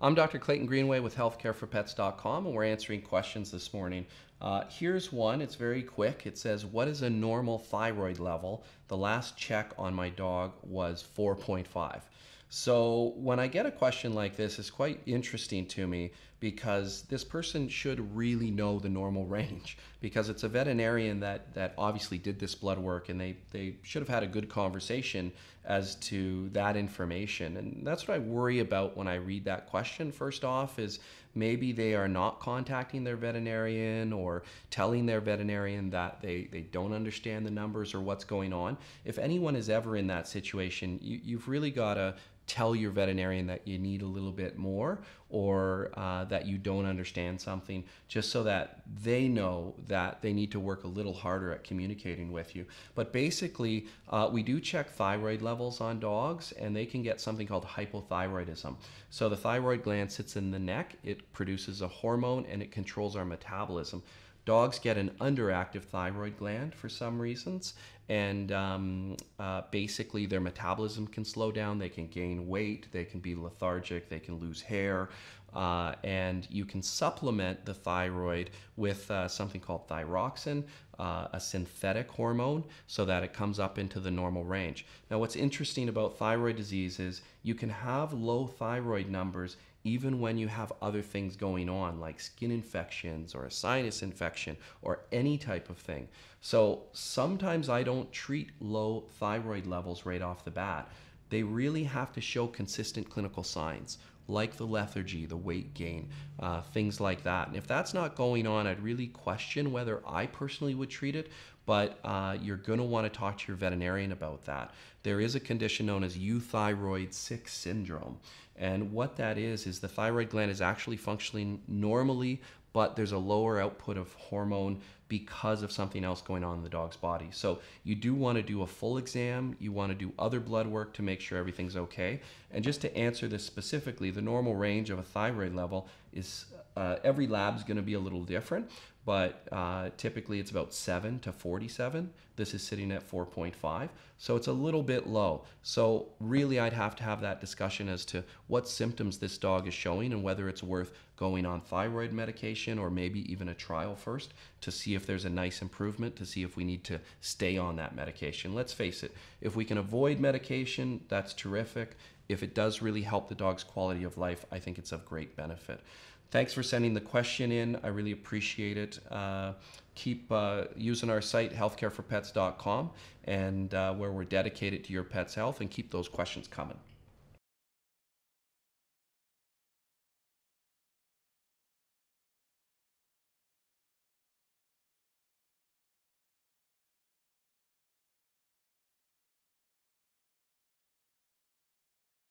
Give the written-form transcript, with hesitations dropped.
I'm Dr. Clayton Greenway with healthcareforpets.com, and we're answering questions this morning. Here's one. It's very quick. It says, what is a normal thyroid level? The last check on my dog was 4.5. So when I get a question like this, it's quite interesting to me because this person should really know the normal range, because it's a veterinarian that obviously did this blood work, and they should have had a good conversation as to that information. And that's what I worry about when I read that question. First off is maybe they are not contacting their veterinarian or telling their veterinarian that they don't understand the numbers or what's going on. If anyone is ever in that situation, you've really got to tell your veterinarian that you need a little bit more, or that you don't understand something, just so that they know that they need to work a little harder at communicating with you. But basically, we do check thyroid levels on dogs, and they can get something called hypothyroidism. So the thyroid gland sits in the neck, it produces a hormone, and it controls our metabolism. Dogs get an underactive thyroid gland for some reasons, and basically their metabolism can slow down, they can gain weight, they can be lethargic, they can lose hair, and you can supplement the thyroid with something called thyroxine, a synthetic hormone, so that it comes up into the normal range. Now, what's interesting about thyroid disease is you can have low thyroid numbers even when you have other things going on, like skin infections or a sinus infection or any type of thing. So sometimes I don't treat low thyroid levels right off the bat. They really have to show consistent clinical signs, like the lethargy, the weight gain, things like that. And if that's not going on, I'd really question whether I personally would treat it, but you're going to want to talk to your veterinarian about that. There is a condition known as euthyroid 6 syndrome. And what that is the thyroid gland is actually functioning normally, but there's a lower output of hormone because of something else going on in the dog's body. So you do want to do a full exam. You want to do other blood work to make sure everything's okay. And just to answer this specifically, the normal range of a thyroid level is every lab's going to be a little different, but typically it's about 7 to 47. This is sitting at 4.5, so it's a little bit low. So really I'd have to have that discussion as to what symptoms this dog is showing and whether it's worth going on thyroid medication or maybe even a trial first to see if there's a nice improvement, to see if we need to stay on that medication. Let's face it, if we can avoid medication, that's terrific. If it does really help the dog's quality of life, I think it's of great benefit. Thanks for sending the question in. I really appreciate it. Keep using our site, healthcareforpets.com, and where we're dedicated to your pet's health, and keep those questions coming.